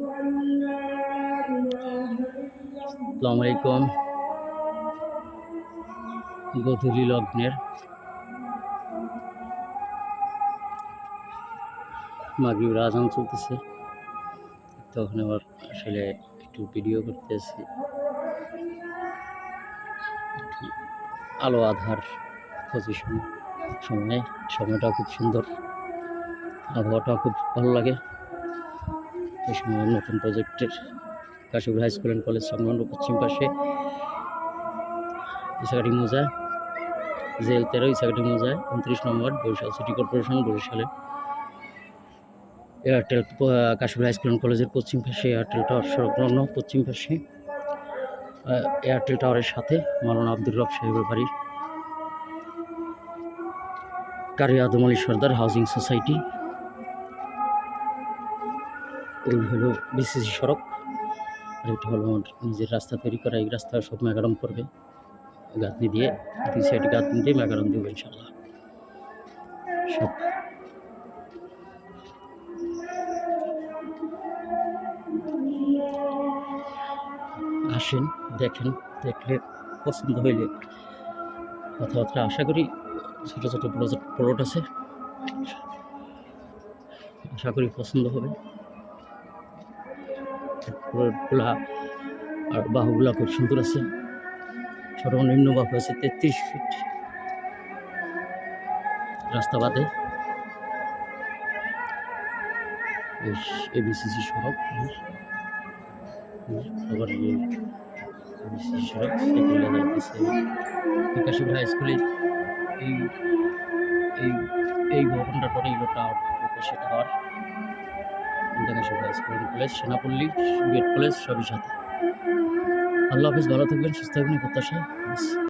আসসালামু আলাইকুম। গোধূলি লগ্নের মাগরিবের আজান চলতেছে, তখন আবার আসলে একটু ভিডিও করতেছি। একটু আলো আধার পজিশন সময়টা খুব সুন্দর, আবহাওয়াটা খুব ভালো লাগে। এই সময় নতুন প্রজেক্টের Kashipur high school and college সংলগ্ন পশ্চিম পাশে ইসাগাটি মৌজা জেল 13 ইসাগাটি মৌজায় 29 নম্বর বরিশাল সিটি কর্পোরেশন বরিশালে Airtel Kashipur high school and কলেজের পশ্চিম পাশে এয়ারটেল টাওয়ার সংলগ্ন পশ্চিম পাশে এয়ারটেল টাওয়ারের সাথে মাওলানা আব্দুর রব সাহেবের বাড়ি, কারি আদম আলী সর্দার হাউজিং সোসাইটি। ওই হলো বিসিসি সড়ক, আর এটা হলো আমার নিজের রাস্তা তৈরি করা। এই রাস্তা সব ম্যাগাডম করবে, গাঁথনি দিয়ে দুই সাইডে গাঁথনি দিয়ে ম্যাগাডম দেবো ইনশাল্লাহ। সব আসেন, দেখেন, দেখলে পছন্দ হইলে কথাবার্তা আশা করি। ছোটো ছোটো প্লট আছে, আশা করি পছন্দ হবে। প্লটগুলা আর বাহুগুলা খুব সুন্দর আছে। সর্বনিম্ন বাহু আছে 33 ফিট। রাস্তা বাদে এবিসিসি সড়ক, আবার এবিসিসি সড়ক কাশীপুর হাই স্কুলে এই এই এই ভবনটা পরে এলো টাওয়ার, পাশে tower. Kashipur high school college, Senapalli, B Ed college সবই সাথে। আল্লাহ হাফিজ, ভালো থাকবেন, সুস্থ থাকবেন, প্রত্যাশা।